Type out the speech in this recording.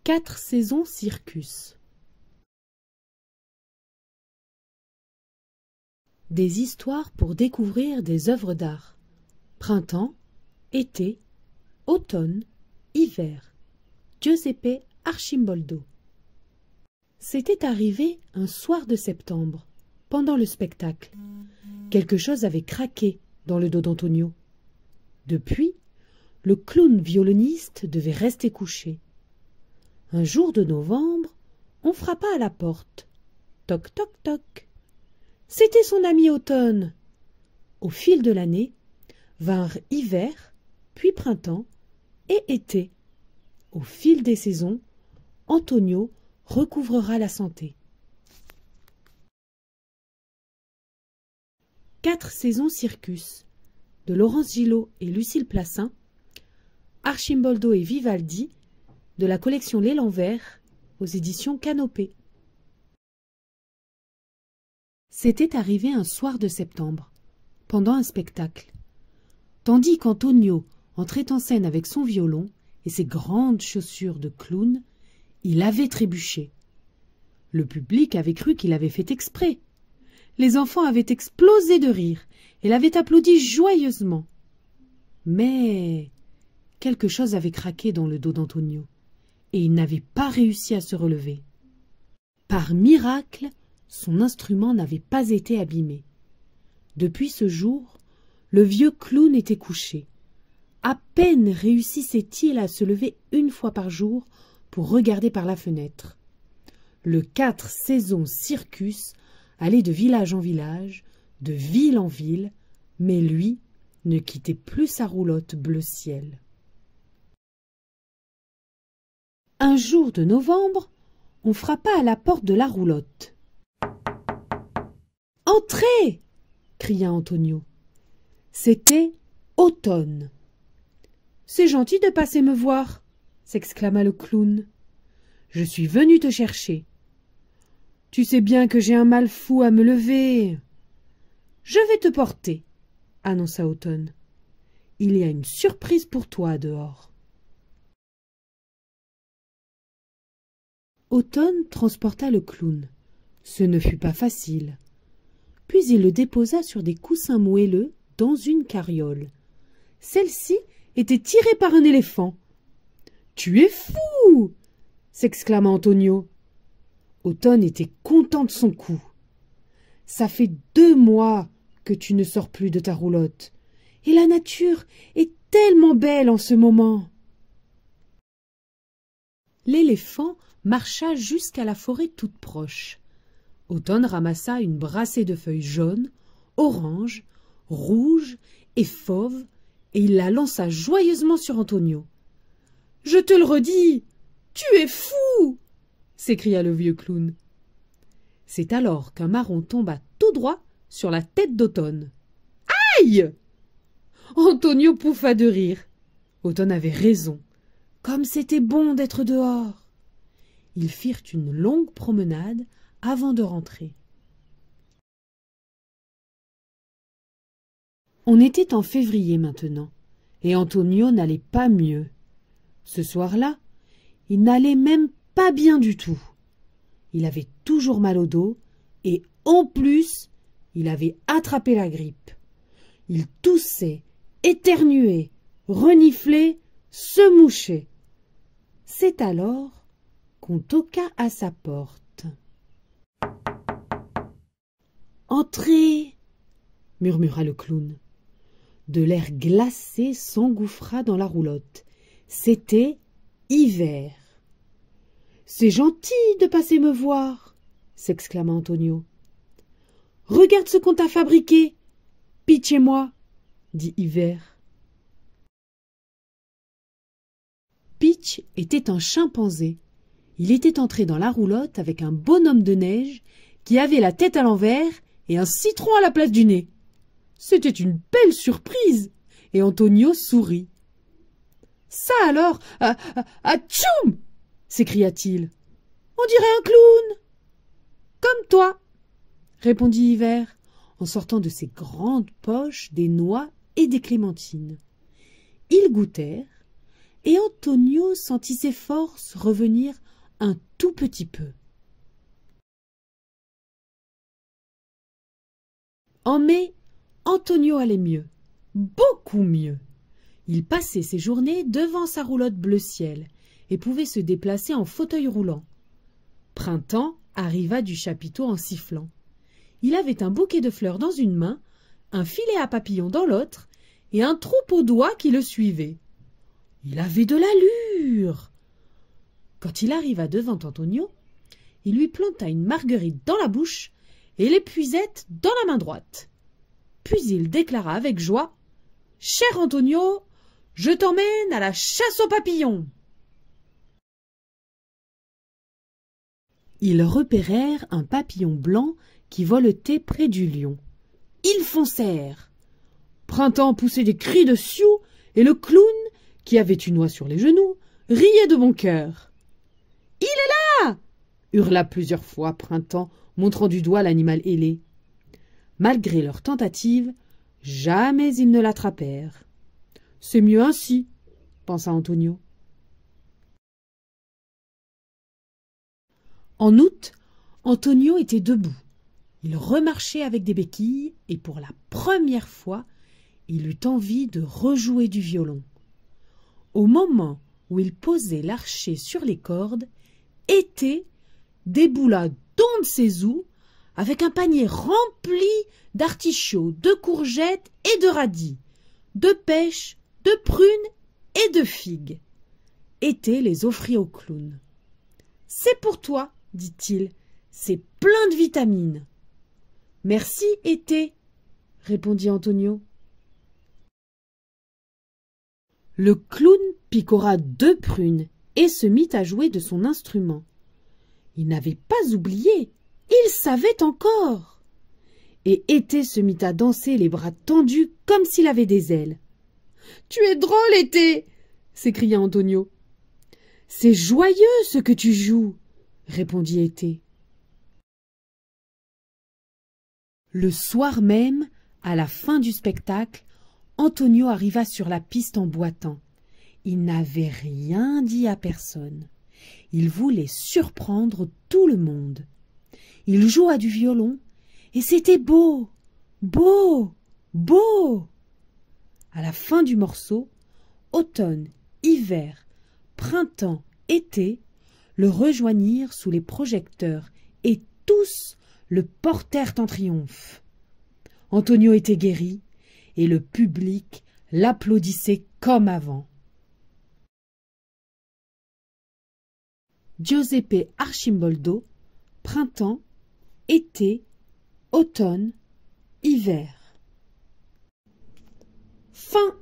4 saisons circus. Des histoires pour découvrir des œuvres d'art. Printemps, été, automne, hiver. Giuseppe Arcimboldo. C'était arrivé un soir de septembre, pendant le spectacle. Quelque chose avait craqué dans le dos d'Antonio. Depuis, le clown violoniste devait rester couché. Un jour de novembre, on frappa à la porte. Toc, toc, toc. C'était son ami Automne. Au fil de l'année, vinrent hiver, puis printemps et été. Au fil des saisons, Antonio recouvrera la santé. 4 saisons circus de Laurence Gillot et Lucille Plassin, Arcimboldo et Vivaldi, de la collection L'Élan Vert, aux éditions Canopée. C'était arrivé un soir de septembre, pendant un spectacle. Tandis qu'Antonio entrait en scène avec son violon et ses grandes chaussures de clown, il avait trébuché. Le public avait cru qu'il avait fait exprès. Les enfants avaient explosé de rire et l'avaient applaudi joyeusement. Mais quelque chose avait craqué dans le dos d'Antonio, et il n'avait pas réussi à se relever. Par miracle, son instrument n'avait pas été abîmé. Depuis ce jour, le vieux clown était couché. À peine réussissait-il à se lever une fois par jour pour regarder par la fenêtre. Le 4 saisons circus allait de village en village, de ville en ville, mais lui ne quittait plus sa roulotte bleu ciel. Un jour de novembre, on frappa à la porte de la roulotte. « Entrez !» cria Antonio. C'était Automne. « C'est gentil de passer me voir !» s'exclama le clown. « Je suis venu te chercher. Tu sais bien que j'ai un mal fou à me lever. »« Je vais te porter, » annonça Automne. « Il y a une surprise pour toi dehors. » Automne transporta le clown. Ce ne fut pas facile. Puis il le déposa sur des coussins moelleux dans une carriole. Celle-ci était tirée par un éléphant. « Tu es fou !» s'exclama Antonio. Automne était content de son coup. « Ça fait 2 mois que tu ne sors plus de ta roulotte, et la nature est tellement belle en ce moment. » L'éléphant marcha jusqu'à la forêt toute proche. Automne ramassa une brassée de feuilles jaunes, oranges, rouges et fauves, et il la lança joyeusement sur Antonio. « Je te le redis, tu es fou !» s'écria le vieux clown. C'est alors qu'un marron tomba tout droit sur la tête d'Automne. « Aïe !» Antonio pouffa de rire. Automne avait raison. Comme c'était bon d'être dehors. Ils firent une longue promenade avant de rentrer. On était en février maintenant, et Antonio n'allait pas mieux. Ce soir-là, il n'allait même pas bien du tout. Il avait toujours mal au dos, et en plus, il avait attrapé la grippe. Il toussait, éternuait, reniflait, se mouchait. C'est alors qu'on toqua à sa porte. « Entrez !» murmura le clown. De l'air glacé s'engouffra dans la roulotte. C'était hiver. « C'est gentil de passer me voir !» s'exclama Antonio. « Regarde ce qu'on t'a fabriqué. Pitch et moi !» dit Hiver. Pitch était un chimpanzé. Il était entré dans la roulotte avec un bonhomme de neige qui avait la tête à l'envers et un citron à la place du nez. C'était une belle surprise, et Antonio sourit. « Ça alors, atchoum !» s'écria-t-il. « On dirait un clown !»« Comme toi !» répondit Hiver, en sortant de ses grandes poches des noix et des clémentines. Ils goûtèrent, et Antonio sentit ses forces revenir un tout petit peu. En mai, Antonio allait mieux, beaucoup mieux. Il passait ses journées devant sa roulotte bleu ciel et pouvait se déplacer en fauteuil roulant. Printemps arriva du chapiteau en sifflant. Il avait un bouquet de fleurs dans une main, un filet à papillons dans l'autre et un troupeau d'oies qui le suivait. Il avait de l'allure. Quand il arriva devant Antonio, il lui planta une marguerite dans la bouche et l'épuisette dans la main droite. Puis il déclara avec joie « Cher Antonio, je t'emmène à la chasse aux papillons !» Ils repérèrent un papillon blanc qui voletait près du lion. Ils foncèrent. Printemps poussait des cris de sioux et le clown, qui avait une oie sur les genoux, riait de bon cœur. « Il est là !» hurla plusieurs fois Printemps, montrant du doigt l'animal ailé. Malgré leurs tentatives, jamais ils ne l'attrapèrent. « C'est mieux ainsi, » pensa Antonio. En août, Antonio était debout. Il remarchait avec des béquilles et pour la première fois, il eut envie de rejouer du violon. Au moment où il posait l'archet sur les cordes, Été déboula d'on ne sait où avec un panier rempli d'artichauts, de courgettes et de radis, de pêches, de prunes et de figues. Été les offrit au clown. « C'est pour toi, dit-il, c'est plein de vitamines. »« Merci, Été, répondit Antonio. Le clown picora 2 prunes et se mit à jouer de son instrument. Il n'avait pas oublié, il savait encore. Et Été se mit à danser les bras tendus comme s'il avait des ailes. « Tu es drôle, Été !» s'écria Antonio. « C'est joyeux ce que tu joues !» répondit Été. Le soir même, à la fin du spectacle, Antonio arriva sur la piste en boitant. Il n'avait rien dit à personne. Il voulait surprendre tout le monde. Il joua du violon et c'était beau, beau, beau. À la fin du morceau, automne, hiver, printemps, été le rejoignirent sous les projecteurs et tous le portèrent en triomphe. Antonio était guéri et le public l'applaudissait comme avant. Giuseppe Arcimboldo, printemps, été, automne, hiver. Fin.